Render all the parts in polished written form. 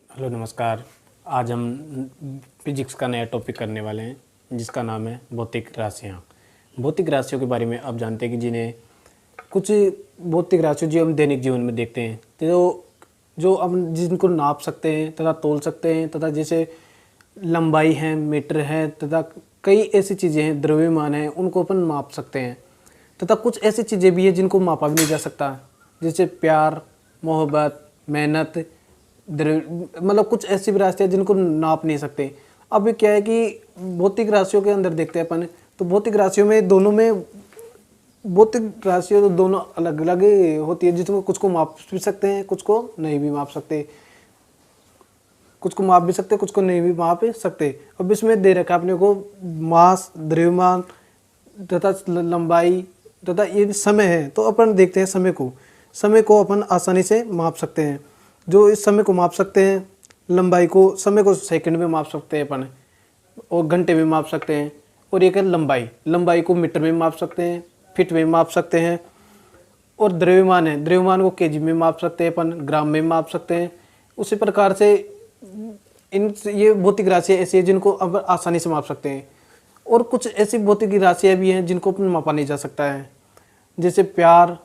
Hello नमस्कार। आज हम फिजिक्स का नया टॉपिक करने वाले हैं जिसका नाम है भौतिक राशियाँ। भौतिक राशियों के बारे में आप जानते हैं कि जिन्हें कुछ भौतिक राशियाँ जो हम दैनिक जीवन में देखते हैं तो जो हम जिनको नाप सकते हैं तथा तोल सकते हैं तथा जैसे लंबाई है, मीटर है तथा कई ऐसी चीज़ें हैं, द्रव्यमान है, उनको अपन माप सकते हैं। तथा कुछ ऐसी चीज़ें भी हैं जिनको मापा भी नहीं जा सकता, जैसे प्यार, मोहब्बत, मेहनत, मतलब कुछ ऐसी भी राशियाँ जिनको नाप नहीं सकते। अब ये क्या है कि भौतिक राशियों के अंदर देखते हैं अपन, तो भौतिक राशियों में दोनों में भौतिक राशियाँ तो दोनों अलग अलग होती है, जिसको कुछ को माप भी सकते हैं, कुछ को नहीं भी माप सकते, कुछ को माप भी सकते, कुछ को नहीं भी माप सकते। अब इसमें दे रखा है अपने को मास, द्रव्यमान तथा लंबाई तथा ये समय है। तो अपन देखते हैं समय को अपन आसानी से माप सकते हैं। जो इस समय को माप सकते हैं, लंबाई को, समय को सेकंड में माप सकते हैं अपन, और घंटे में माप सकते हैं। और एक है लंबाई को मीटर में माप सकते हैं, फीट में माप सकते हैं। और द्रव्यमान को केजी में माप सकते हैं अपन, ग्राम में माप सकते हैं। उसी प्रकार से ये भौतिक राशियाँ ऐसी है जिनको अब आसानी से माप सकते हैं। और कुछ ऐसी भौतिक राशियाँ भी हैं जिनको अपन मापा नहीं जा सकता है, जैसे प्यार।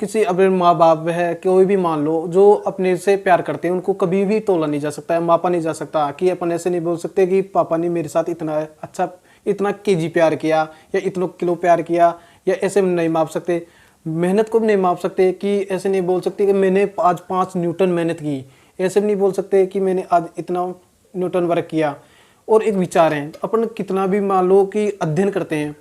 किसी अपने माँ बाप है, कोई भी मान लो जो अपने से प्यार करते हैं, उनको कभी भी तोला नहीं जा सकता है, मापा नहीं जा सकता। कि अपन ऐसे नहीं बोल सकते कि पापा ने मेरे साथ इतना अच्छा, इतना केजी प्यार किया या इतना किलो प्यार किया, या ऐसे नहीं माप सकते। मेहनत को भी नहीं माप सकते, कि ऐसे नहीं बोल सकते कि मैंने आज 5 न्यूटन मेहनत की, ऐसे भी नहीं बोल सकते कि मैंने आज इतना न्यूटन वर्क किया। और एक विचार है, अपन कितना भी मान लो कि अध्ययन करते हैं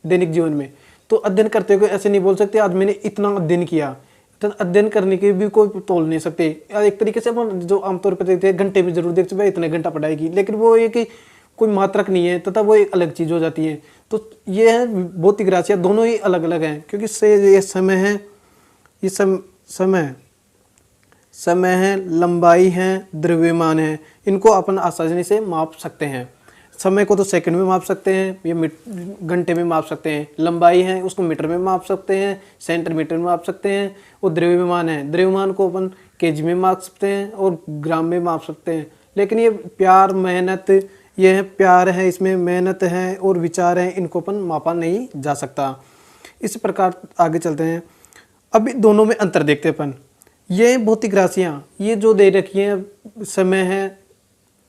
दैनिक जीवन में, तो अध्ययन करते हुए ऐसे नहीं बोल सकते आज मैंने इतना अध्ययन किया। तो अध्ययन करने के भी कोई तोल नहीं सकते। एक तरीके से अपन जो आमतौर पर देखते हैं, घंटे में जरूर देखते हैं इतने घंटा पढ़ाई की, लेकिन वो ये कि कोई मात्रक नहीं है, तथा वो एक अलग चीज़ हो जाती है। तो ये है भौतिक राशियाँ, दोनों ही अलग अलग हैं, क्योंकि ये समय है, ये समय है, लंबाई है, द्रव्यमान है, इनको अपन आसानी से माप सकते हैं। समय को तो सेकंड में माप सकते हैं, ये घंटे में माप सकते हैं। लंबाई है उसको मीटर में माप सकते हैं, सेंटीमीटर में माप सकते हैं। और द्रव्यमान को अपन केजी में माप सकते हैं और ग्राम में माप सकते हैं। लेकिन ये प्यार, मेहनत, ये है प्यार है, इसमें मेहनत है और विचार है, इनको अपन मापा नहीं जा सकता। इस प्रकार आगे चलते हैं। अभी दोनों में अंतर देखते हैं अपन। ये भौतिक राशियाँ, ये जो दे रखी हैं, समय है,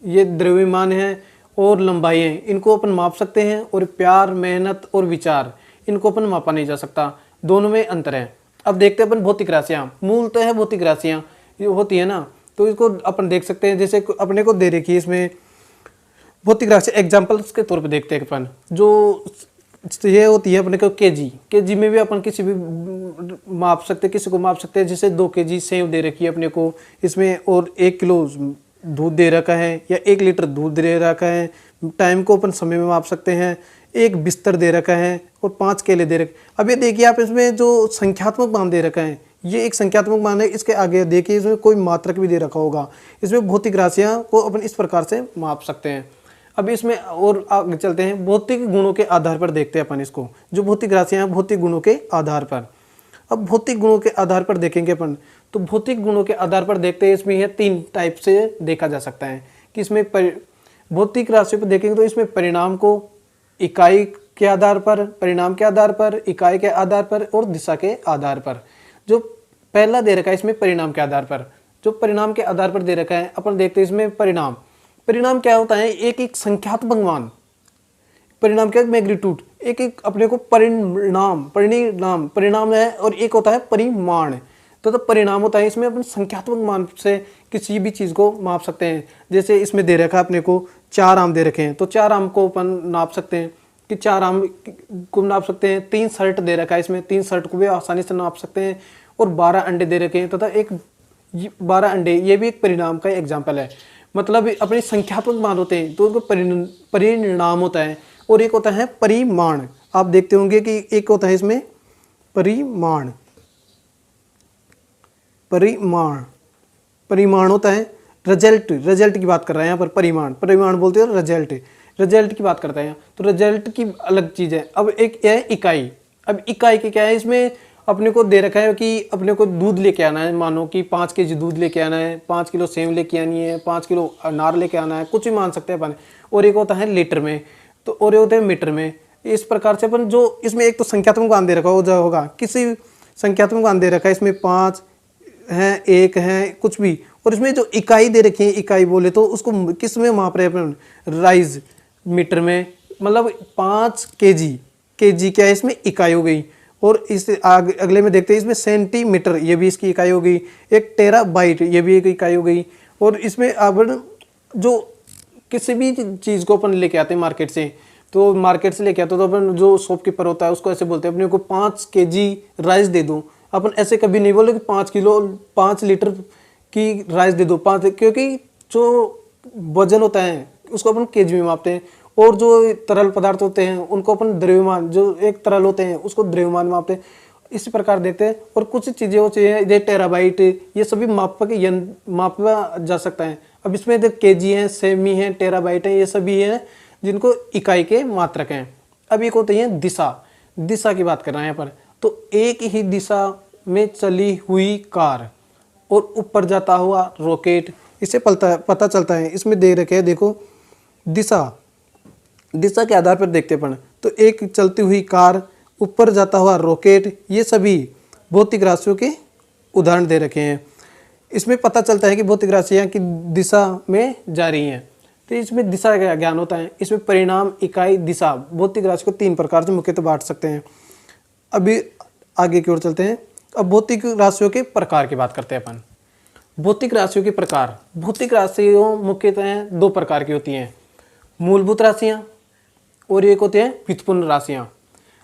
ये द्रव्यमान है और लंबाई है, इनको अपन माप सकते हैं। और प्यार, मेहनत और विचार, इनको अपन मापा नहीं जा सकता। दोनों में अंतर है। अब देखते हैं अपन भौतिक राशियाँ। मूलतः है भौतिक राशियाँ ये होती है ना, तो इसको अपन देख सकते हैं। जैसे अपने को दे रखी है इसमें भौतिक राशि, एग्जाम्पल्स के तौर पे देखते हैं अपन। जो ये होती है अपने को केजी में भी अपन किसी भी माप सकते हैं, किसी को माप सकते हैं। जैसे 2 केजी सेव दे रखी है अपने को इसमें, और 1 किलो दूध दे रखा है, या 1 लीटर दूध दे रखा है। टाइम को अपन समय में माप सकते हैं। एक बिस्तर दे रखा है और 5 केले दे रखे। अब ये देखिए आप, इसमें जो संख्यात्मक मान दे रखा है, ये एक संख्यात्मक मान है। इसके आगे देखिए इसमें कोई मात्रक भी दे रखा होगा। इसमें भौतिक राशियाँ को अपन इस प्रकार से माप सकते हैं। अब इसमें और आगे चलते हैं, भौतिक गुणों के आधार पर देखते हैं अपन इसको। जो भौतिक राशियाँ हैं भौतिक गुणों के आधार पर। अब भौतिक गुणों के आधार पर देखेंगे अपन, तो भौतिक गुणों के आधार पर देखते हैं। इसमें यह 3 टाइप से देखा जा सकता है कि इसमें भौतिक राशियों पर देखेंगे तो इसमें परिणाम को इकाई के आधार पर, परिणाम के आधार पर, इकाई के आधार पर और दिशा के आधार पर। जो पहला दे रखा है इसमें परिणाम के आधार पर, जो परिणाम के आधार पर दे रखा है, अपन देखते हैं इसमें परिणाम क्या होता है, एक संख्यात्मक मान। परिणाम क्या है, मैग्नीट्यूड। एक अपने को परिणाम है, और एक होता है परिमाण। तो परिणाम होता है, इसमें अपन संख्यात्मक मान से किसी भी चीज़ को माप सकते हैं। जैसे इसमें दे रखा है अपने को 4 आम दे रखे हैं, तो 4 आम को अपन नाप सकते हैं कि 4 आम को नाप सकते हैं। 3 शर्ट दे रखा है इसमें, 3 शर्ट को भी आसानी से नाप सकते हैं। और 12 अंडे दे रखे हैं, तथा 12 अंडे, ये भी एक परिणाम का एग्जाम्पल है। मतलब अपने संख्यात्मक मान होते हैं तो उनको परिणाम होता है, और एक होता है परिमाण। आप देखते होंगे कि एक होता है इसमें परिमाण होता है। रिजल्ट की बात कर रहे हैं यहाँ पर। परिमाण बोलते हैं, रिजल्ट की बात करते हैं। तो रिजल्ट की अलग चीज़ है। अब एक है इकाई। अब इकाई की क्या है, इसमें अपने को दे रखा है कि अपने को दूध लेके आना है, मानो कि 5 केजी दूध लेके आना है, 5 किलो सेव लेके आनी है, 5 किलो अनार लेके आना है, कुछ भी मान सकते हैं अपन। और एक होता है लीटर में, तो और एक होता है मीटर में। इस प्रकार से अपन जो इसमें एक तो संख्यात्मक मान दे रखा होगा, किसी संख्यात्मक मान दे रखा है, इसमें 5 है, 1 है, कुछ भी। और इसमें जो इकाई दे रखी है, इकाई बोले तो उसको किस में माप रहे हैं अपन, राइज मीटर में, मतलब 5 केजी, केजी क्या है इसमें इकाई हो गई। और इस अगले में देखते हैं इसमें सेंटीमीटर, ये भी इसकी इकाई हो गई। एक टेराबाइट, ये भी एक इकाई हो गई। और इसमें अब जो किसी भी चीज़ को अपन लेके आते हैं मार्केट से, तो मार्केट से लेके आते तो अपन जो शॉपकीपर होता है उसको ऐसे बोलते हैं अपने को 5 केजी राइस दे दो। अपन ऐसे कभी नहीं बोले कि 5 किलो 5 लीटर की राइस दे दो, 5, क्योंकि जो वजन होता है उसको अपन केजी में मापते हैं। और जो तरल पदार्थ होते हैं उनको अपन द्रव्यमान, जो एक तरल होते हैं उसको द्रव्यमान मापते हैं। इसी प्रकार देते हैं। और कुछ चीज़ें होती हैं जैसे टेराबाइट, ये सभी मापा जा सकता है। अब इसमें जो केजी है, सेमी है, टेराबाइट है, ये सभी हैं जिनको इकाई के मात्रक हैं। अब एक होती है दिशा, दिशा की बात कर रहे हैं यहाँ पर। तो एक ही दिशा में चली हुई कार और ऊपर जाता हुआ रॉकेट, इससे पता चलता है। इसमें दे रखे हैं देखो दिशा, दिशा के आधार पर देखते अपन तो एक चलती हुई कार, ऊपर जाता हुआ रॉकेट, ये सभी भौतिक राशियों के उदाहरण दे रखे हैं। इसमें पता चलता है कि भौतिक राशियाँ की दिशा में जा रही हैं। तो इसमें दिशा का ज्ञान होता है। इसमें परिणाम, इकाई, दिशा, भौतिक राशि को 3 प्रकार से मुख्यतः बांट सकते हैं। अभी आगे की ओर चलते हैं। अब भौतिक राशियों के प्रकार की बात करते हैं अपन। भौतिक राशियों के प्रकार, भौतिक राशियों मुख्यतः 2 प्रकार की होती हैं, मूलभूत राशियाँ और एक होते हैं व्युत्पन्न राशियाँ।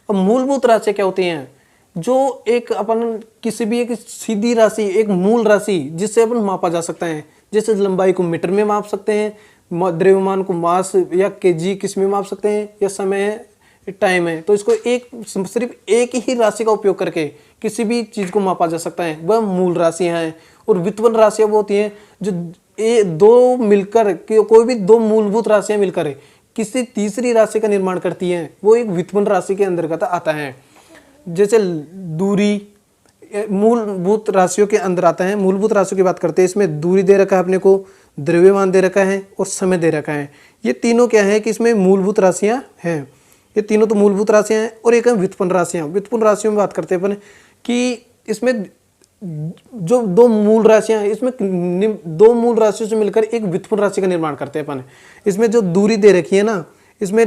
अब मूलभूत राशियाँ क्या होती हैं, जो एक अपन किसी भी एक सीधी राशि, एक मूल राशि जिससे अपन मापा जा सकता है। जैसे लंबाई को मीटर में माप सकते हैं, द्रव्यमान को मास या केजी किस में माप सकते हैं, या समय है, टाइम है। तो इसको सिर्फ एक ही राशि का उपयोग करके किसी भी चीज़ को मापा जा सकता है, वह मूल राशियाँ हैं। और व्युत्पन्न राशियाँ वो होती हैं जो दो मिलकर, कोई भी 2 मूलभूत राशियाँ मिलकर किसी तीसरी राशि का निर्माण करती हैं, वो एक व्युत्पन्न राशि के अंतर्गत आता है। जैसे दूरी मूलभूत राशियों के अंदर आता है। मूलभूत राशियों की बात करते हैं, इसमें दूरी दे रखा है अपने को, द्रव्यमान दे रखा है और समय दे रखा है। ये तीनों क्या है कि इसमें मूलभूत राशियाँ हैं। ये तीनों तो मूलभूत राशियाँ हैं। और एक है व्युत्पन्न राशियाँ। व्युत्पन्न राशियों में बात करते हैं अपन कि इसमें जो 2 मूल राशियाँ, इसमें 2 मूल राशियों से मिलकर एक व्युत्पन्न राशि का निर्माण करते हैं अपन। इसमें जो दूरी दे रखी है ना, इसमें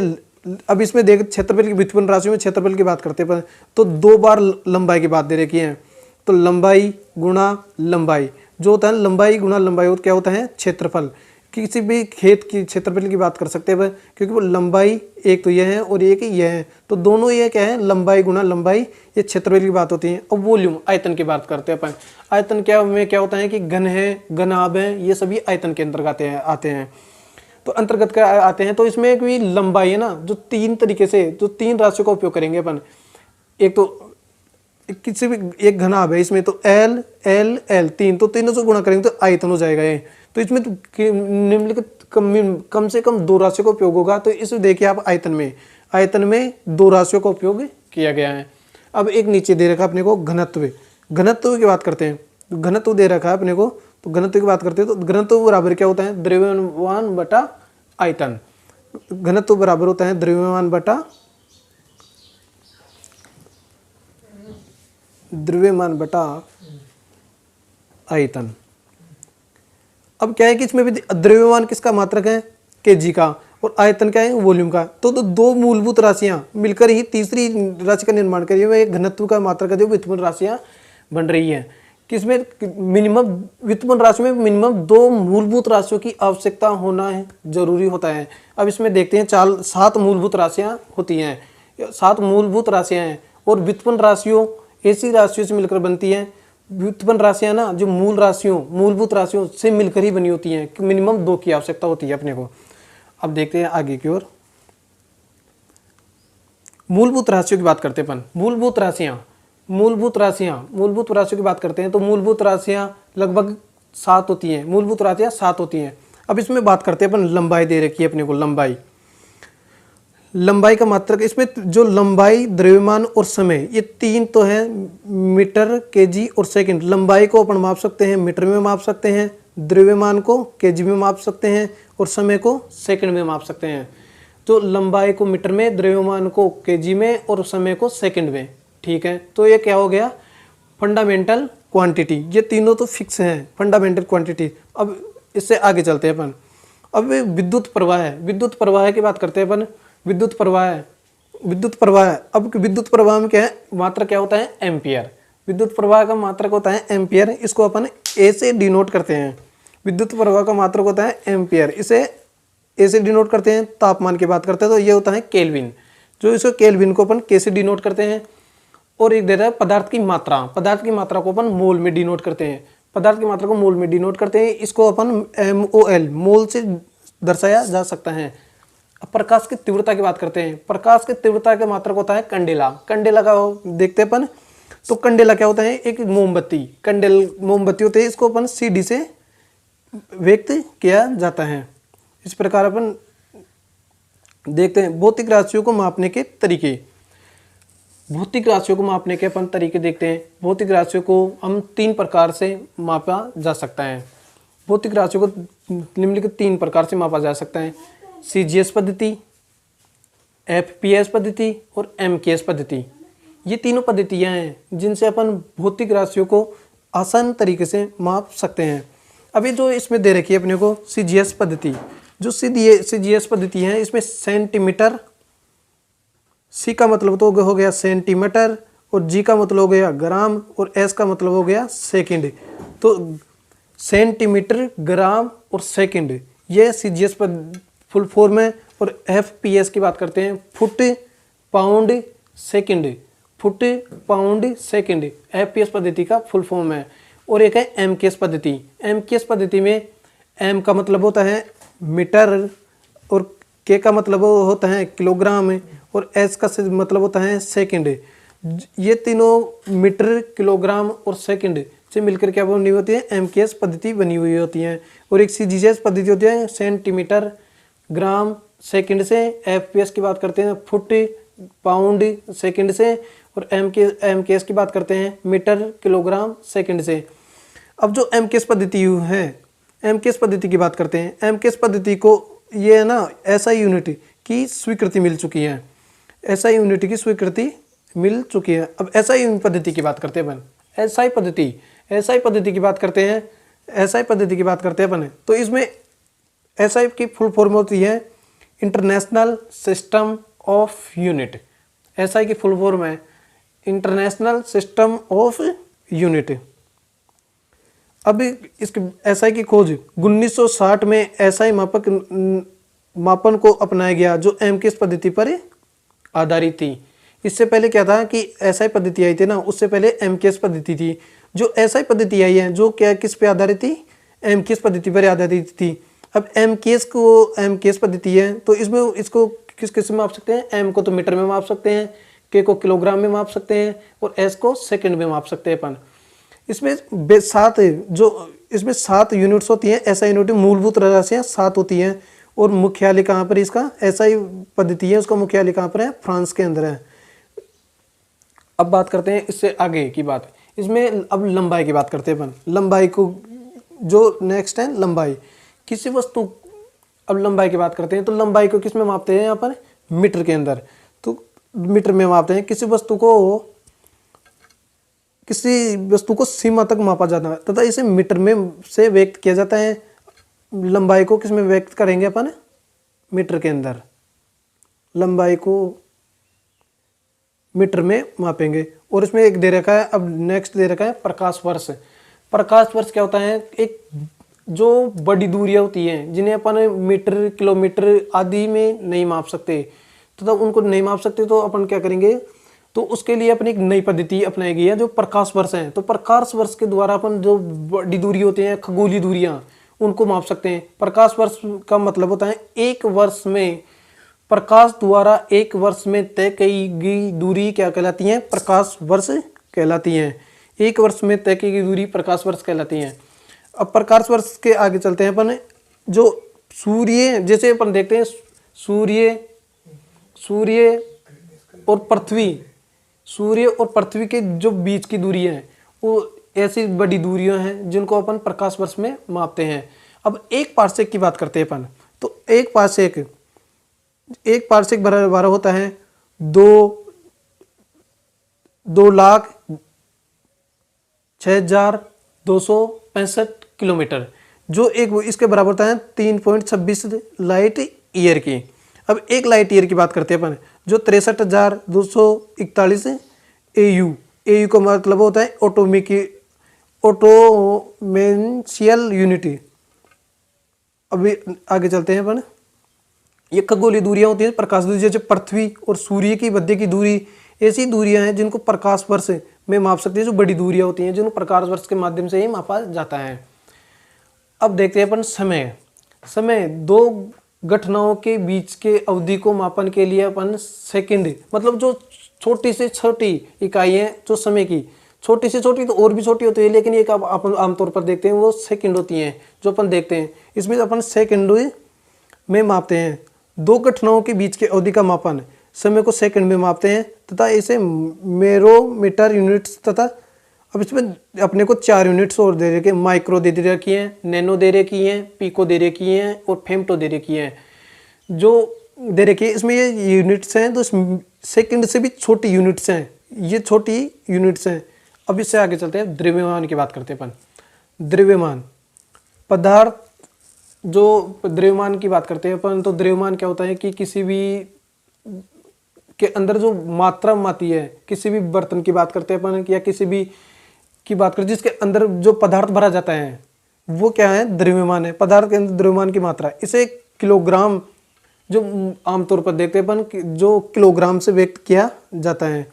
अब इसमें देख क्षेत्रफल की, व्युत्पन्न राशियों में क्षेत्रफल की बात करते हैं अपन, तो 2 बार लंबाई की बात दे रखी है। तो लंबाई गुणा लंबाई, जो होता है लंबाई गुणा लंबाई, और क्या होता है क्षेत्रफल। किसी भी खेत की क्षेत्रफल की बात कर सकते हैं क्योंकि वो लंबाई एक तो यह है और एक यह है, तो दोनों ये क्या है, लंबाई गुणा लंबाई, ये क्षेत्रफल की बात होती है। अब वॉल्यूम, आयतन की बात करते हैं अपन। आयतन क्या होता है कि घन है, घनाभ है, ये सभी आयतन के अंतर्गत आते हैं। तो अंतर्गत क्या आते हैं, तो इसमें एक भी लंबाई है ना, जो 3 तरीके से, जो 3 राशियों का उपयोग करेंगे अपन। एक तो किसी भी एक घनाभ है, इसमें तो एल एल एल 3, तो तीनों से गुणा करेंगे तो आयतन हो जाएगा ये। तो इसमें तो निम्नलिखित कम से कम 2 राशियों का उपयोग होगा। तो इसमें देखिए आप आयतन में 2 राशियों का उपयोग किया गया है। अब एक नीचे दे रखा अपने को घनत्व, घनत्व की बात करते हैं। घनत्व दे रखा है अपने को, तो घनत्व की बात करते हैं। तो घनत्व बराबर क्या होता है, द्रव्यमान बटा आयतन। घनत्व बराबर होता है द्रव्यमान बटा आयतन। अब क्या है कि इसमें भी द्रव्यमान किसका मात्रक है, केजी का, और आयतन क्या है, वॉल्यूम का। तो 2 मूलभूत राशियां मिलकर ही तीसरी राशि का निर्माण करिए, वह एक घनत्व का मात्रक है, जो व्युत्पन्न राशियां बन रही है। किसमें मिनिमम, व्युत्पन्न राशि में मिनिमम 2 मूलभूत राशियों की आवश्यकता होना है, जरूरी होता है। अब इसमें देखते हैं 7 मूलभूत राशियां होती हैं, 7 मूलभूत राशियां हैं। और व्युत्पन्न राशियों ऐसी राशियों से मिलकर बनती हैं। व्युत्पन्न राशियां ना जो मूलभूत राशियों से मिलकर ही बनी होती हैं, कि मिनिमम 2 की आवश्यकता होती है अपने को। अब देखते हैं आगे की ओर। मूलभूत राशियों की बात करते हैं अपन। मूलभूत राशियों की बात करते हैं, तो मूलभूत राशियां लगभग 7 होती हैं। मूलभूत राशियां 7 होती हैं। अब इसमें बात करते हैं अपन, लंबाई दे रखी है अपने को। लंबाई का मात्रक, इसमें जो लंबाई, द्रव्यमान और समय, ये तीन तो है मीटर, केजी और सेकंड। लंबाई को अपन माप सकते हैं मीटर में माप सकते हैं, द्रव्यमान को केजी में माप सकते हैं और समय को सेकंड में माप सकते हैं। तो लंबाई को मीटर में, द्रव्यमान को केजी में और समय को सेकंड में। ठीक है, तो ये क्या हो गया, फंडामेंटल क्वांटिटी। ये तीनों तो फिक्स हैं, फंडामेंटल क्वांटिटी। अब इससे आगे चलते हैं अपन। अब विद्युत प्रवाह है, विद्युत प्रवाह की बात करते हैं अपन। विद्युत प्रवाह है, विद्युत प्रवाह है। अब विद्युत प्रवाह में क्या है, मात्रक क्या होता है, एम्पियर। विद्युत प्रवाह का मात्रक होता है एम्पियर, इसको अपन ए से डिनोट करते हैं। विद्युत प्रवाह का मात्रक होता है एम्पियर, इसे ए से डिनोट करते हैं। तापमान की बात करते हैं तो ये होता है केल्विन, जो इसको केल्विन को अपन के से डिनोट करते हैं। और एक दे रहा है पदार्थ की मात्रा, पदार्थ की मात्रा को अपन मोल में डिनोट करते हैं। पदार्थ की मात्रा को मोल में डिनोट करते हैं, इसको अपन MOL, मोल से दर्शाया जा सकता है। अब प्रकाश की तीव्रता की बात करते हैं। प्रकाश की तीव्रता का मात्रक होता है कंडेला। कंडेला का देखते हैं अपन, तो कंडेला क्या होता है, एक मोमबत्ती। कंडेल मोमबत्ती होते हैं, इसको अपन CD से व्यक्त किया जाता है। इस प्रकार अपन देखते हैं भौतिक राशियों को मापने के तरीके। भौतिक राशियों को मापने के अपन तरीके देखते हैं। भौतिक राशियों को हम 3 प्रकार से मापा जा सकता है। भौतिक राशियों को निम्नलिखित 3 प्रकार से मापा जा सकता है। CGS पद्धति, FPS पद्धति और MKS पद्धति। ये तीनों पद्धतियाँ हैं जिनसे अपन भौतिक राशियों को आसान तरीके से माप सकते हैं। अभी जो इसमें दे रखी है अपने को CGS पद्धति, जो CGS पद्धति है, इसमें सेंटीमीटर, C का मतलब तो हो गया सेंटीमीटर, और G का मतलब हो गया ग्राम, और S का मतलब हो गया सेकंड। तो सेंटीमीटर, ग्राम और सेकंड, ये CGS पर फुल फॉर्म है। और FPS की बात करते हैं, foot, pound, second. Foot, pound, second FPS पद्धति का फुल फॉर्म है। और एक है MKS पद्धति। MKS पद्धति में M का मतलब होता है मीटर, और K का मतलब होता है किलोग्राम, और S का मतलब होता है सेकंड। ये तीनों मीटर, किलोग्राम और सेकंड से मिलकर क्या बनी होती है, MKS पद्धति बनी हुई होती है। और एक CGS पद्धति होती है सेंटीमीटर, ग्राम, सेकंड से। FPS की बात करते हैं फुट, पाउंड, सेकंड से। और MKS की बात करते हैं मीटर, किलोग्राम, सेकंड से। अब जो MKS पद्धति है, MKS पद्धति की बात करते हैं। MKS पद्धति को ये है ना SI यूनिट की स्वीकृति मिल चुकी है। SI यूनिट की स्वीकृति मिल चुकी है। अब SI पद्धति की बात करते हैं अपन। SI पद्धति की बात करते हैं। SI पद्धति की बात करते हैं अपन, तो इसमें SI की फुल फॉर्म होती है international system of unit. SI की फुल फॉर्म है इंटरनेशनल सिस्टम ऑफ यूनिट। अब इसके SI की खोज 1960 में SI मापन को अपनाया गया, जो MKS पद्धति पर आधारित थी। इससे पहले क्या था कि SI पद्धति आई थी ना, उससे पहले MKS पद्धति थी। जो SI पद्धति आई है, जो क्या किस पे आधारित थी, MKS पद्धति पर आधारित थी। अब MKS पद्धति है, तो इसमें इसको किस किस में माप सकते हैं, M को तो मीटर में माप सकते हैं, K को किलोग्राम में माप सकते हैं, और S को सेकंड में माप सकते हैं अपन। इसमें 7 यूनिट्स होती हैं। SI यूनिट मूलभूत राशियाँ 7 होती हैं। और मुख्यालय कहाँ पर इसका, SI पद्धति है, उसका मुख्यालय कहाँ पर है, फ्रांस के अंदर है। अब बात करते हैं इससे आगे की बात। इसमें अब लंबाई की बात करते हैं अपन। लंबाई को जो नेक्स्ट है लंबाई, किसी वस्तु, अब लंबाई की बात करते हैं तो लंबाई को किस में मापते हैं यहाँ पर, मीटर के अंदर। तो मीटर में मापते हैं। किसी वस्तु को सीमा तक मापा जाता है तथा इसे मीटर में से व्यक्त किया जाता है। लंबाई को किस में व्यक्त करेंगे अपन, मीटर के अंदर। लंबाई को मीटर में मापेंगे। और इसमें एक दे रखा है, अब नेक्स्ट दे रखा है प्रकाश वर्ष। प्रकाश वर्ष क्या होता है, एक जो बड़ी दूरियां होती हैं जिन्हें अपन मीटर, किलोमीटर आदि में नहीं माप सकते, तो उनको नहीं माप सकते तो अपन क्या करेंगे, तो उसके लिए अपनी एक नई पद्धति अपनाई गई है जो प्रकाश वर्ष है। तो प्रकाश वर्ष के द्वारा अपन जो बड़ी दूरी होती हैं, खगोलीय दूरियां, उनको माप सकते हैं। प्रकाश वर्ष का मतलब होता है एक वर्ष में, प्रकाश द्वारा एक वर्ष में तय की गई दूरी क्या कहलाती है, प्रकाश वर्ष कहलाती है। एक वर्ष में तय की गई दूरी प्रकाश वर्ष कहलाती है। अब प्रकाश वर्ष के आगे चलते हैं अपन। जो सूर्य, जैसे अपन देखते हैं सूर्य और पृथ्वी, सूर्य और पृथ्वी के जो बीच की दूरी है वो ऐसी बड़ी दूरियां हैं जिनको अपन प्रकाश वर्ष में मापते हैं। अब एक पार्सेक की बात करते हैं अपन, तो एक पार्सेक बराबर होता है 2,06,265 किलोमीटर, जो एक इसके बराबर होता है 3.26 लाइट ईयर की। अब एक लाइट ईयर की बात करते हैं अपन, जो 63,241 AU, AU का मतलब होता है ऑटोमेंशियल यूनिटी। अभी आगे चलते हैं अपन। ये खगोलीय दूरियां होती हैं, प्रकाश दूरी, जैसे पृथ्वी और सूर्य की मध्य की दूरी, ऐसी दूरियां हैं जिनको प्रकाश वर्ष में माप सकते हैं, जो बड़ी दूरियां होती हैं जिनको प्रकाश वर्ष के माध्यम से ही मापा जाता है। अब देखते हैं अपन समय दो घटनाओं के बीच के अवधि को मापन के लिए अपन सेकंड, मतलब जो छोटी से छोटी इकाई है जो समय की, छोटी से छोटी तो और भी छोटी होती है, लेकिन एक अपन आमतौर पर देखते हैं वो सेकंड होती हैं जो अपन देखते हैं। इसमें अपन सेकंड में मापते हैं। दो घटनाओं के बीच के अवधि का मापन समय को सेकंड में मापते हैं तथा इसे मैक्रोमीटर यूनिट्स, तथा अब इसमें अपने को 4 यूनिट्स और दे रखे, माइक्रो दे रखी हैं, नैनो दे रखी हैं, पिको दे रखी हैं और फेम्टो दे रखी हैं जो दे रखी है। इसमें ये यूनिट्स हैं तो सेकंड से भी छोटी यूनिट्स हैं, ये छोटी यूनिट्स हैं। अब इससे आगे चलते हैं, द्रव्यमान की बात करते हैं अपन। द्रव्यमान पदार्थ, जो द्रव्यमान की बात करते हैं अपन, तो द्रव्यमान क्या होता है कि किसी भी के अंदर जो मात्रा आती है, किसी भी बर्तन की बात करते हैं अपन या किसी भी की बात करते हैं जिसके अंदर जो पदार्थ भरा जाता है वो क्या है, द्रव्यमान है। पदार्थ के अंदर द्रव्यमान की मात्रा, इसे किलोग्राम, जो आमतौर पर देखते हैं अपन जो किलोग्राम से व्यक्त किया जाता है,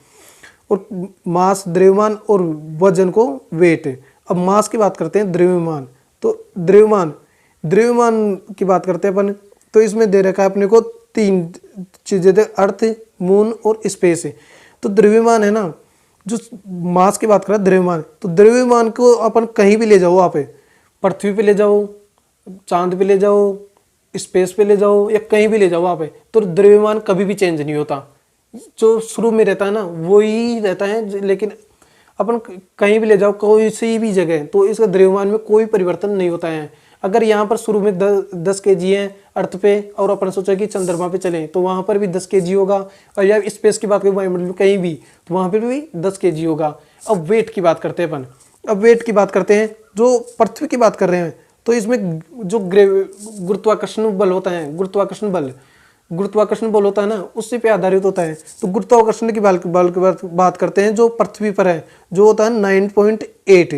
और मास द्रव्यमान और वजन को वेट। अब मास की बात करते हैं, द्रव्यमान, तो द्रव्यमान की बात करते हैं अपन, तो इसमें दे रखा है अपने को 3 चीजें, अर्थ, मून और स्पेस है। तो द्रव्यमान है ना, जो मास की बात कर रहा है द्रव्यमान, तो द्रव्यमान को अपन कहीं भी ले जाओ, वहाँ पे पृथ्वी पे ले जाओ, चांद पे ले जाओ, स्पेस पे ले जाओ या कहीं भी ले जाओ वहाँ पे, तो द्रव्यमान कभी भी चेंज नहीं होता। जो शुरू में रहता है ना वो ही रहता है, लेकिन अपन कहीं भी ले जाओ कोई सी भी जगह, तो इसका द्रव्यमान में कोई परिवर्तन नहीं होता है। अगर यहाँ पर शुरू में 10 kg है अर्थ पे, और अपन सोचा कि चंद्रमा पे चलें तो वहाँ पर भी 10 kg होगा, और या स्पेस की बात करें वायुमंडल कहीं भी तो वहाँ पर भी 10 kg होगा। अब वेट की बात करते हैं अपन, अब वेट की बात करते हैं, जो पृथ्वी की बात कर रहे हैं तो इसमें जो गुरुत्वाकर्षण बल होता है, गुरुत्वाकर्षण बल होता है ना, उसी पे आधारित होता है। तो गुरुत्वाकर्षण की बल की बात करते हैं जो पृथ्वी पर है, जो होता है 9.8।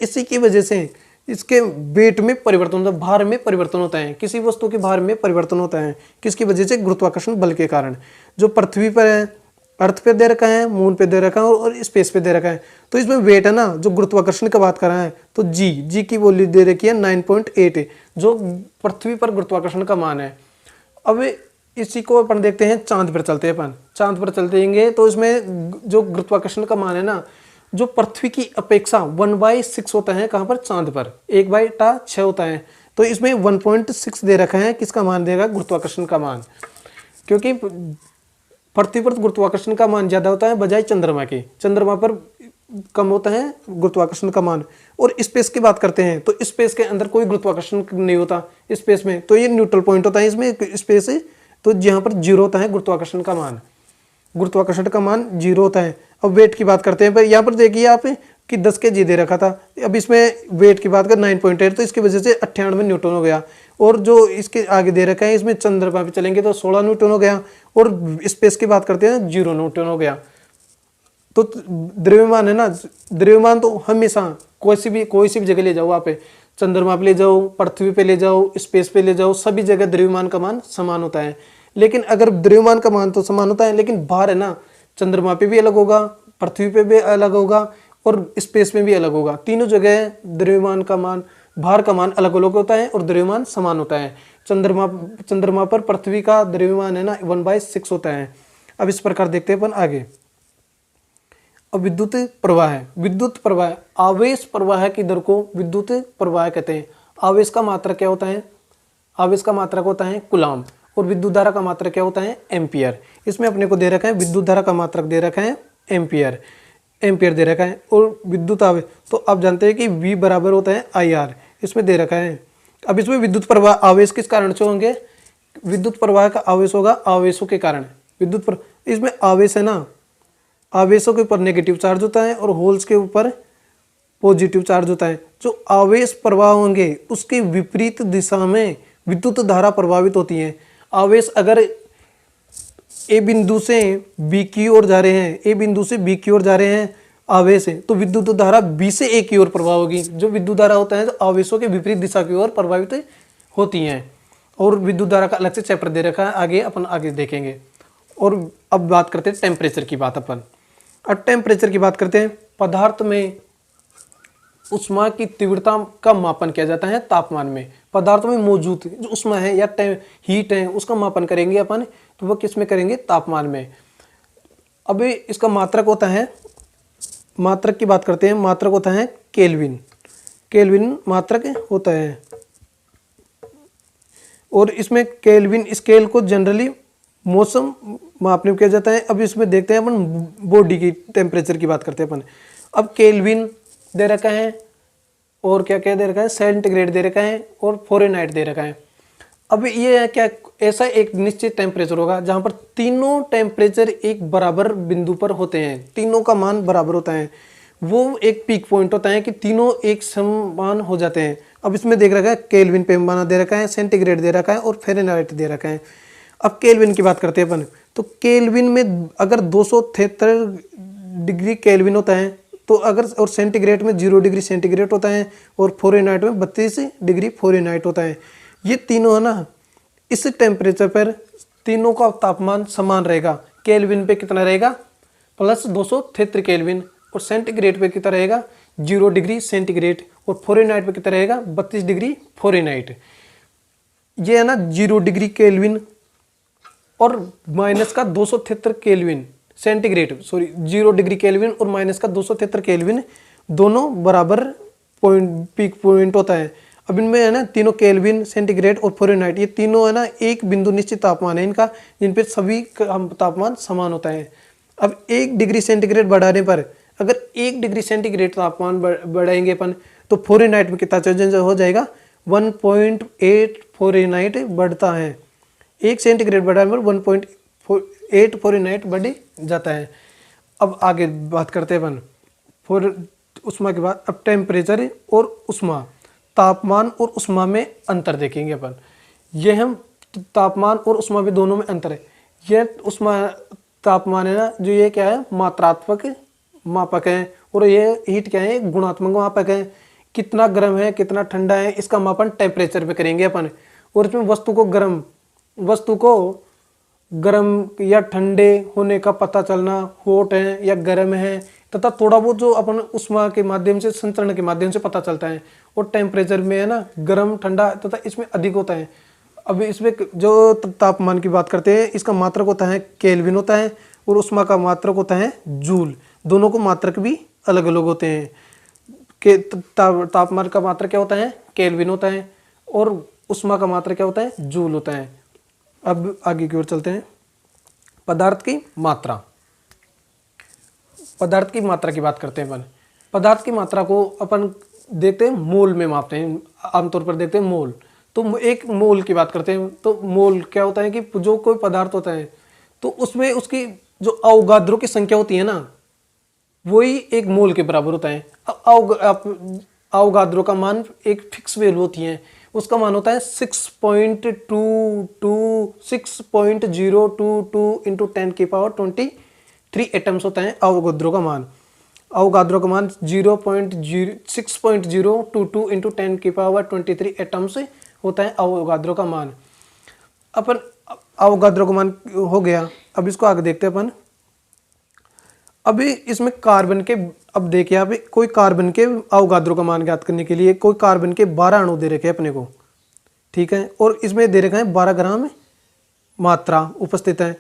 इसी की वजह से इसके वेट में परिवर्तन होता है, भार में परिवर्तन होता है, किसी वस्तु के भार में परिवर्तन होता है, किसकी वजह से, गुरुत्वाकर्षण बल के कारण। जो पृथ्वी पर है, अर्थ पे दे रखा है, मून पे दे रखा है और स्पेस पे दे रखा है। तो इसमें वेट है ना, जो गुरुत्वाकर्षण का बात कर रहा है, तो जी की वैल्यू दे रखी है 9.8, जो पृथ्वी पर गुरुत्वाकर्षण का मान है। अब इसी को अपन देखते हैं, चांद पर चलते हैं अपन, चांद पर चलते हैं तो इसमें जो गुरुत्वाकर्षण का मान है ना, जो पृथ्वी की अपेक्षा 1/6 होता है, कहाँ पर, चांद पर 1/6 होता है। तो इसमें 1.6 दे रखा है, किसका मान देगा, गुरुत्वाकर्षण का मान, क्योंकि पृथ्वी पर गुरुत्वाकर्षण का मान ज्यादा होता है बजाय चंद्रमा के, चंद्रमा पर कम होता है गुरुत्वाकर्षण का मान। और स्पेस की बात करते हैं तो स्पेस के अंदर कोई गुरुत्वाकर्षण नहीं होता स्पेस में, तो ये न्यूट्रल पॉइंट होता है इसमें स्पेस, तो जहाँ पर 0 होता है गुरुत्वाकर्षण का मान, गुरुत्वाकर्षण का मान 0 होता है। अब वेट की बात करते हैं, पर यहाँ पर देखिए आप कि 10 kg दे रखा था, अब इसमें वेट की बात कर 9.8, तो इसकी वजह से 98 न्यूटन हो गया। और जो इसके आगे दे रखा है, इसमें चंद्रमा पे चलेंगे तो 16 न्यूटन हो गया, और स्पेस की बात करते हैं 0 न्यूटन हो गया। तो द्रव्यमान है ना, द्रव्यमान तो हमेशा कोई सी भी जगह ले जाओ, वहाँ पे चंद्रमा पे ले जाओ, पृथ्वी पे ले जाओ, स्पेस पे ले जाओ, सभी जगह द्रव्यमान का मान समान होता है। लेकिन अगर द्रव्यमान का मान तो समान होता है, लेकिन भार है ना, चंद्रमा पे भी अलग होगा, पृथ्वी पे भी अलग होगा और स्पेस में भी अलग होगा। तीनों जगह द्रव्यमान का मान, भार का मान अलग अलग होता है और द्रव्यमान समान होता है। चंद्रमा पर पृथ्वी का द्रव्यमान है ना 1/6 होता है। अब इस प्रकार देखते हैं अपन आगे। अब विद्युत प्रवाह है, विद्युत प्रवाह, आवेश प्रवाह की दर को विद्युत प्रवाह कहते हैं। आवेश का मात्रा क्या होता है, आवेश का मात्रा होता है कूलाम, और विद्युत धारा का मात्रक क्या होता है, एम्पियर। इसमें अपने को दे रखा है विद्युत धारा का मात्रक दे रखा है एम्पियर, एम्पियर दे रखा है। और विद्युत आवेश तो आप जानते हैं कि V बराबर होता है IR, इसमें दे रखा है। अब इसमें विद्युत प्रवाह आवेश किस कारण से होंगे, विद्युत प्रवाह का आवेश होगा आवेशों के कारण। विद्युत प्रवाह इसमें आवेश है ना, आवेशों के ऊपर नेगेटिव चार्ज होता है और होल्स के ऊपर पॉजिटिव चार्ज होता है। जो आवेश प्रवाह होंगे उसके विपरीत दिशा में विद्युत धारा प्रभावित होती है। आवेश अगर ए बिंदु से बी की ओर जा रहे हैं, ए बिंदु से बी की ओर जा रहे हैं आवेश है, तो विद्युत धारा बी से ए की ओर प्रवाह होगी। जो विद्युत धारा होता है तो आवेशों के विपरीत दिशा की ओर प्रभावित होती हैं। और विद्युत धारा का अलग से चैप्टर दे रखा है, आगे अपन आगे देखेंगे। और अब बात करते हैं टेम्परेचर की बात अपन। अब टेम्परेचर की बात करते हैं। पदार्थ में उष्मा की तीव्रता का मापन किया जाता है तापमान में। पदार्थ में मौजूद जो उष्मा है या हीट है उसका मापन करेंगे अपन, तो वह किस में करेंगे, तापमान में। अभी इसका मात्रक होता है, मात्रक की बात करते हैं, मात्रक होता है केल्विन, केल्विन मात्रक होता है। और इसमें केल्विन स्केल को जनरली मौसम मापने में किया जाता है। अब इसमें देखते हैं अपन बॉडी की टेम्परेचर की बात करते हैं अपन। अब केल्विन दे रखा है और क्या क्या दे रखा है, सेंटीग्रेड दे रखा है और फ़ारेनहाइट दे रखा है। अब ये है क्या, ऐसा एक निश्चित टेम्परेचर होगा जहाँ पर तीनों टेम्परेचर एक बराबर बिंदु पर होते हैं, तीनों का मान बराबर होता है। वो एक पीक पॉइंट होता है कि तीनों एक समान हो जाते हैं। अब इसमें देख रखा है केल्विन पैमाना दे रखा है, सेंटीग्रेड दे रखा है और फ़ारेनहाइट दे रखा है। अब केल्विन की बात करते हैं अपन, तो केल्विन में अगर 273 डिग्री केल्विन होता है तो अगर, और सेंटीग्रेड में 0 डिग्री सेंटीग्रेड होता है और फ़ारेनहाइट में 32 डिग्री फ़ारेनहाइट होता है। ये तीनों है ना, इस टेम्परेचर पर तीनों का तापमान समान रहेगा। केल्विन पे कितना रहेगा, प्लस 273 केल्विन, और सेंटीग्रेड पे कितना रहेगा 0 डिग्री सेंटीग्रेड, और फ़ारेनहाइट पे कितना रहेगा 32 डिग्री फ़ारेनहाइट। ये है ना 0 डिग्री केल्विन और माइनस का 273 kelvin centigrade, sorry 0 degree kelvin और माइनस का 273 केल्विन, दोनों बराबर पॉइंट पीक पॉइंट होता है। अब इनमें है ना तीनों केल्विन, सेंटीग्रेड और फ़ारेनहाइट, ये तीनों है ना एक बिंदु निश्चित तापमान है इनका, जिन पे सभी का तापमान समान होता है। अब 1 डिग्री सेंटीग्रेड बढ़ाने पर, अगर 1 डिग्री सेंटीग्रेड तापमान बढ़ाएंगे अपन, तो फ़ारेनहाइट में कितना चेंज हो जाएगा, 1.8 फ़ारेनहाइट बढ़ता है। 1 सेंटीग्रेड बढ़ाने पर 1.8 फ़ारेनहाइट बढ़ जाता है। अब आगे बात करते हैं अपन फिर उष्मा के बाद। अब टेम्परेचर और उष्मा, तापमान और उष्मा में अंतर देखेंगे अपन। ये हम तापमान और उष्मा में दोनों में अंतर है। यह उष्मा तापमान है ना, जो ये क्या है, मात्रात्मक मापक है, और ये हीट क्या है, गुणात्मक मापक है। कितना गर्म है कितना ठंडा है इसका मापन टेम्परेचर पे करेंगे अपन। और इसमें वस्तु को गर्म या ठंडे होने का पता चलना, हॉट है या गर्म है, तथा थोड़ा बहुत जो अपन उष्मा के माध्यम से, संचरण के माध्यम से पता चलता है। और टेम्परेचर में है ना गर्म ठंडा तथा इसमें अधिक होता है। अब इसमें जो तापमान की बात करते हैं, इसका मात्रक होता है केल्विन होता है, और उष्मा का मात्रक होता है जूल। दोनों को मात्रक भी अलग अलग होते हैं। के तापमान का मात्रक क्या होता है, केल्विन होता है, और उष्मा का मात्रक क्या होता है, जूल होता है। अब आगे की ओर चलते हैं। पदार्थ की मात्रा, पदार्थ की मात्रा की बात करते हैं अपन। पदार्थ की मात्रा को अपन देखते हैं मोल में मापते हैं, आमतौर पर देखते हैं मोल। तो एक मोल की बात करते हैं, तो मोल क्या होता है कि जो कोई पदार्थ होता है तो उसमें उसकी जो अवगाद्रो की संख्या होती है ना, वही एक मोल के बराबर होता है। अवगाद्रो का मान एक फिक्स वैल्यू होती है, उसका मान होता है 6.022 इंटू 10⁻23 एटम्स होता है अवगाद्रो का मान। अवगाद्रो का मान 6.022 इंटू 10⁻23 एटम्स होता है अवगाद्रो का मान। अपन अवगाद्रो का मान हो गया। अब इसको आगे देखते हैं अपन। अभी इसमें कार्बन के, अब देखिए आप, कोई कार्बन के अवगाद्रो का मान ज्ञात करने के लिए कोई कार्बन के 12 अणु दे रखे हैं अपने को, ठीक है, और इसमें दे रखा है 12 ग्राम मात्रा उपस्थित है।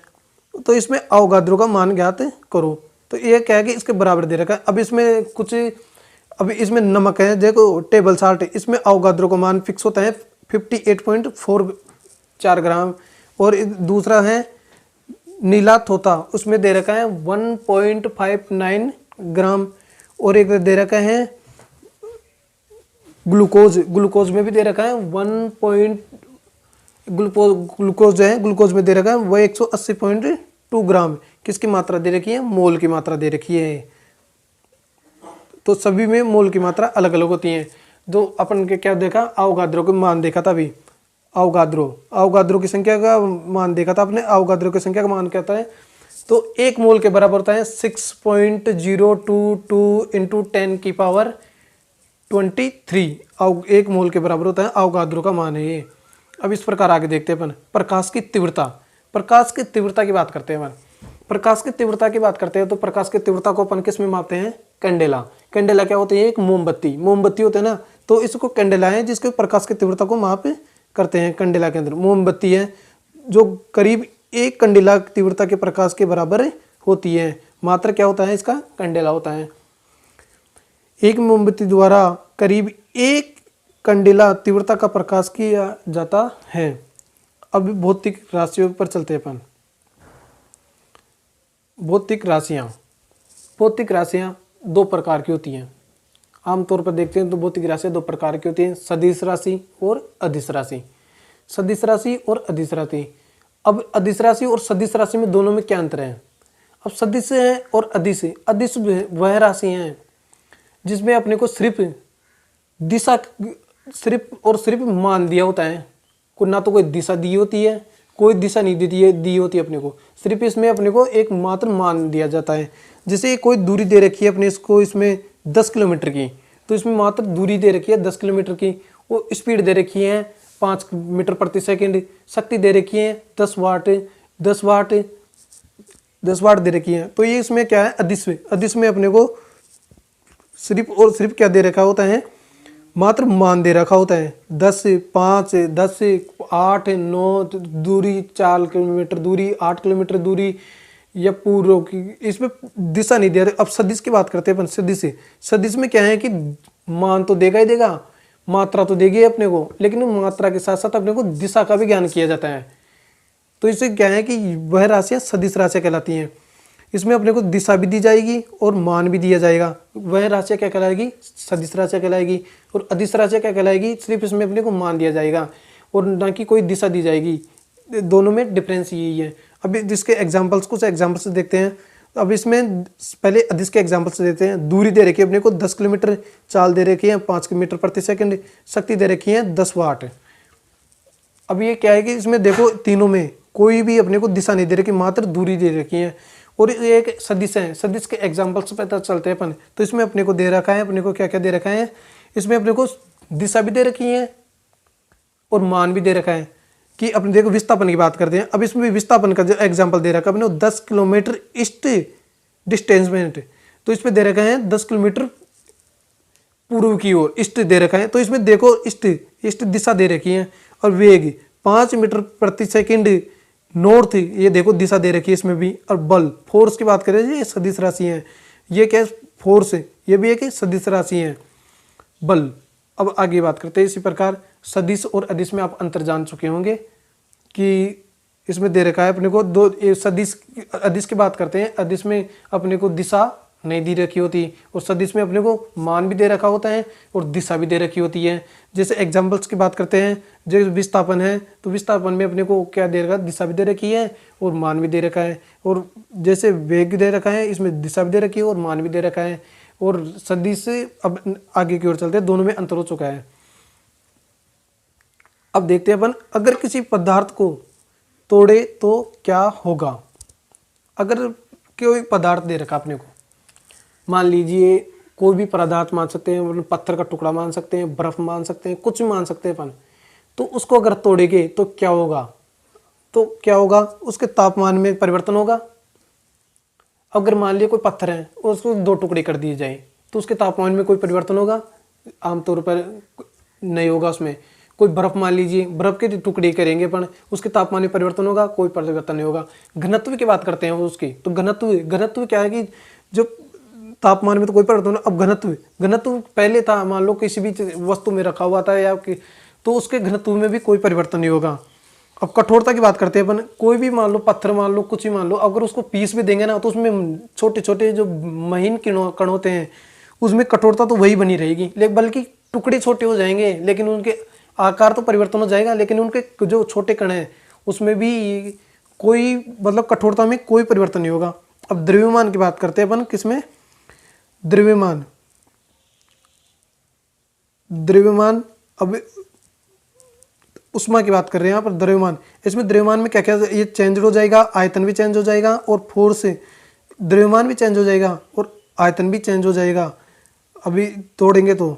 तो इसमें अवगाद्रो का मान ज्ञात करो। तो ये क्या है कि इसके बराबर दे रखा है। अब इसमें कुछ, अभी इसमें नमक है, देखो टेबल साल्ट, इसमें अवगाद्रो का मान फिक्स होता है 58.4 ग्राम, और दूसरा है नीला तोता, उसमें दे रखा है 1.59 ग्राम। और एक दे रखा है ग्लूकोज में भी दे रखा है ग्लूकोज जो है ग्लूकोज में दे रखा है वह 180.2 ग्राम। किसकी मात्रा दे रखी है? मोल की मात्रा दे रखी है। तो सभी में मोल की मात्रा अलग अलग होती है। जो अपन के क्या देखा, अवोगाद्रो का मान देखा था अभी, अवोगाद्रो की संख्या का मान देखा था आपने। अवोगाद्रो की संख्या का मान क्या होता है? तो एक मोल के बराबर होता है 6.022 इंटू 10 की पावर 23। एक मोल के बराबर होता है अवोगाद्रो का मान है ये। अब इस प्रकार आगे देखते हैं अपन प्रकाश की तीव्रता। प्रकाश की तीव्रता की बात करते हैं अपन। प्रकाश की तीव्रता की बात करते हैं तो प्रकाश की तीव्रता को अपन किस में मापते हैं? कैंडेला। कैंडेला क्या होती है? एक मोमबत्ती होते हैं ना, तो इसको कैंडेला है जिसके प्रकाश की तीव्रता को माप करते हैं। कैंडेला के अंदर मोमबत्ती है जो करीब एक कैंडेला तीव्रता के प्रकाश के बराबर होती है। मात्र क्या होता है इसका? कैंडेला होता है। एक मोमबत्ती द्वारा करीब एक कैंडेला तीव्रता का प्रकाश किया जाता है। अब भौतिक राशियों पर चलते हैं अपन। भौतिक राशियां दो प्रकार की होती हैं। आमतौर पर देखते हैं तो भौतिक राशियां दो प्रकार की होती हैं, सदिश राशि और अदिश राशि। सदिश राशि और अदिश राशि। अब अदिश राशि और सदिश राशि में दोनों में क्या अंतर है? अब सदिश है और अदिश। अदिश वह राशि हैं जिसमें अपने को सिर्फ दिशा सिर्फ मान दिया होता है। ना तो कोई दिशा दी होती है, कोई दिशा नहीं दी होती अपने को। सिर्फ इसमें अपने को एक मात्र मान दिया जाता है। जैसे कोई दूरी दे रखी है अपने इसको इसमें 10 किलोमीटर की, तो इसमें मात्र दूरी दे रखी है 10 किलोमीटर की। वो स्पीड दे रखी है 5 मीटर प्रति सेकंड। शक्ति दे रखी है 10 वाट दे रखी है। तो ये इसमें क्या है? अदिश में अपने को सिर्फ क्या दे रखा होता है? मात्र मान दे रखा होता है। 10, 5, 10, 8, 9 दूरी, 4 किलोमीटर दूरी, 8 किलोमीटर दूरी या पूर्व की, इसमें दिशा नहीं दे रहे। अब सदिश की बात करते हैं अपन। सदिश में क्या है कि मान तो देगा ही देगा, मात्रा तो देगी अपने को, लेकिन मात्रा के साथ साथ अपने को दिशा का भी ज्ञान किया जाता है। तो इससे क्या है कि वह राशियाँ सदिश राशियाँ कहलाती हैं। इसमें अपने को दिशा भी दी जाएगी और मान भी दिया जाएगा। वह राशियाँ क्या कहलाएगी? सदिश राशियाँ कहलाएगी। और अदिश राशियाँ क्या कहलाएगी? सिर्फ इसमें अपने को मान दिया जाएगा और ना कि कोई दिशा दी जाएगी। दोनों में डिफरेंस यही है। अभी जिसके कुछ एग्जाम्पल्स देखते हैं। अब इसमें पहले अदिश के एग्जाम्पल्स देते हैं। दूरी दे रखी है अपने को 10 किलोमीटर, चाल दे रखी है 5 मीटर प्रति सेकंड, शक्ति दे रखी है 10 वाट। अब ये क्या है कि इसमें देखो तीनों में कोई भी अपने को दिशा नहीं दे रखी, मात्र दूरी दे रखी है। और ये एक सदिश है। सदिश के एग्जाम्पल्स पता चलते हैं अपन। तो इसमें अपने को दे रखा है, अपने को क्या क्या दे रखा है? इसमें अपने को दिशा भी दे रखी है और मान भी दे रखा है। कि अपने देखो विस्थापन की बात करते हैं। अब इसमें विस्थापन का जो एग्जाम्पल दे रखा है अपने 10 किलोमीटर ईस्ट डिस्टेंस में, तो इसमें दे रखा है 10 किलोमीटर पूर्व की ओर ईस्ट दे रखा है। तो इसमें देखो ईस्ट दिशा दे रखी है। और वेग 5 मीटर प्रति सेकंड नॉर्थ, ये देखो दिशा दे रखी है इसमें भी। और बल, फोर्स की बात करें, ये सदिश राशि है। ये क्या फोर्स है? ये भी एक सदिश राशि है, बल। अब आगे बात करते हैं। इसी प्रकार सदिश और अदिश में आप अंतर जान चुके होंगे कि इसमें दे रखा है अपने को दो। सदिश अदिश की बात करते हैं। अदिश में अपने को दिशा नहीं दी रखी होती और सदिश में अपने को मान भी दे रखा होता है और दिशा भी दे रखी होती है। जैसे एग्जाम्पल्स की बात करते हैं, जो विस्थापन है तो विस्थापन में अपने को क्या दे रखा है? दिशा भी दे रखी है और मान भी दे रखा है। और जैसे वेग दे रखा है, इसमें दिशा भी दे रखी है और मान भी दे रखा है। और सदिश अब आगे की ओर चलते हैं, दोनों में अंतर हो चुका है। अब देखते हैं अपन, अगर किसी पदार्थ को तोड़े तो क्या होगा? अगर कोई पदार्थ दे रखा अपने को, मान लीजिए कोई भी पदार्थ मान सकते हैं, पत्थर का टुकड़ा मान सकते हैं, बर्फ मान सकते हैं, कुछ भी मान सकते हैं अपन। तो उसको अगर तोड़ेंगे तो क्या होगा? उसके तापमान में परिवर्तन होगा। अगर मान लिया कोई पत्थर है और उसको 2 टुकड़े कर दिए जाए तो उसके तापमान में कोई परिवर्तन होगा? आमतौर पर नहीं होगा। उसमें कोई बर्फ मान लीजिए, बर्फ के टुकड़े करेंगे अपन, उसके तापमान में परिवर्तन होगा? कोई परिवर्तन नहीं होगा। घनत्व की बात करते हैं उसकी, तो घनत्व क्या है कि जो तापमान में तो कोई परिवर्तन। अब घनत्व पहले था, मान लो किसी भी वस्तु में रखा हुआ था तो उसके घनत्व में भी कोई परिवर्तन नहीं होगा। अब कठोरता की बात करते हैं अपन। कोई भी मान लो पत्थर, मान लो कुछ भी मान लो, अगर उसको पीस भी देंगे ना तो उसमें छोटे छोटे जो महीन कण होते हैं, उसमें कठोरता तो वही बनी रहेगी, लेकिन बल्कि टुकड़े छोटे हो जाएंगे, लेकिन उनके आकार तो परिवर्तन हो जाएगा, लेकिन उनके जो छोटे कण हैं उसमें भी कोई मतलब कठोरता में कोई परिवर्तन नहीं होगा। अब द्रव्यमान की बात करते हैं अपन, किसमें? द्रव्यमान। द्रव्यमान, अब उष्मा की बात कर रहे हैं यहाँ पर। द्रव्यमान, इसमें द्रव्यमान में क्या क्या ये चेंज हो जाएगा, आयतन भी चेंज हो जाएगा और फोर्स, द्रव्यमान भी चेंज हो जाएगा और आयतन भी चेंज हो जाएगा अभी तोड़ेंगे तो।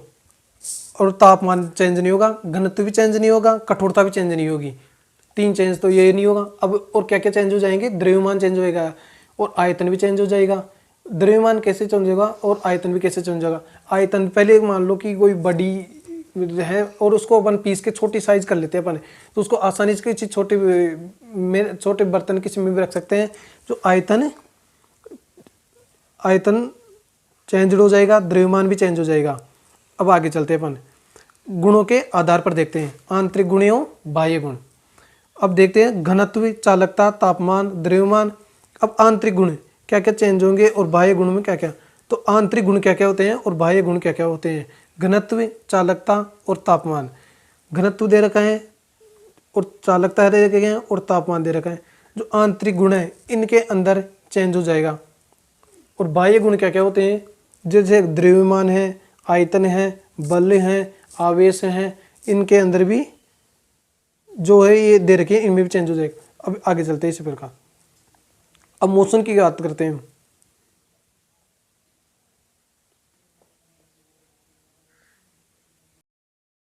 और तापमान चेंज नहीं होगा, घनत्व भी चेंज नहीं होगा, कठोरता भी चेंज नहीं होगी, तीन चेंज तो ये नहीं होगा। अब और क्या क्या चेंज हो जाएंगे? द्रव्यमान चेंज होएगा और आयतन भी चेंज हो जाएगा। द्रव्यमान कैसे चेंज होगा और आयतन भी कैसे चेंज होगा? आयतन, पहले मान लो कि कोई बड़ी है और उसको अपन पीस के छोटी साइज कर लेते हैं अपन, तो उसको आसानी से किसी छोटे बर्तन किसी में भी रख सकते हैं। जो आयतन चेंज हो जाएगा, द्रव्यमान भी चेंज हो जाएगा। अब आगे चलते हैं अपन, गुणों के आधार पर देखते हैं, आंतरिक गुण एवं बाह्य गुण। अब देखते हैं घनत्व, चालकता, तापमान, द्रव्यमान। अब आंतरिक गुण क्या क्या चेंज होंगे और बाह्य गुण में क्या क्या? तो आंतरिक गुण क्या क्या होते हैं और बाह्य गुण क्या क्या होते हैं? घनत्व, चालकता और तापमान। घनत्व दे रखा है और चालकता दे रखे हैं और तापमान दे रखा है। जो आंतरिक गुण है इनके अंदर चेंज हो जाएगा। और बाह्य गुण क्या क्या होते हैं? जैसे द्रव्यमान है, आयतन है, बल है, आवेश है, इनके अंदर भी जो है ये दे रखे हैं, इनमें भी चेंज हो जाएगा। अब आगे चलते हैं इसी प्रकार। अब मोशन की बात करते हैं।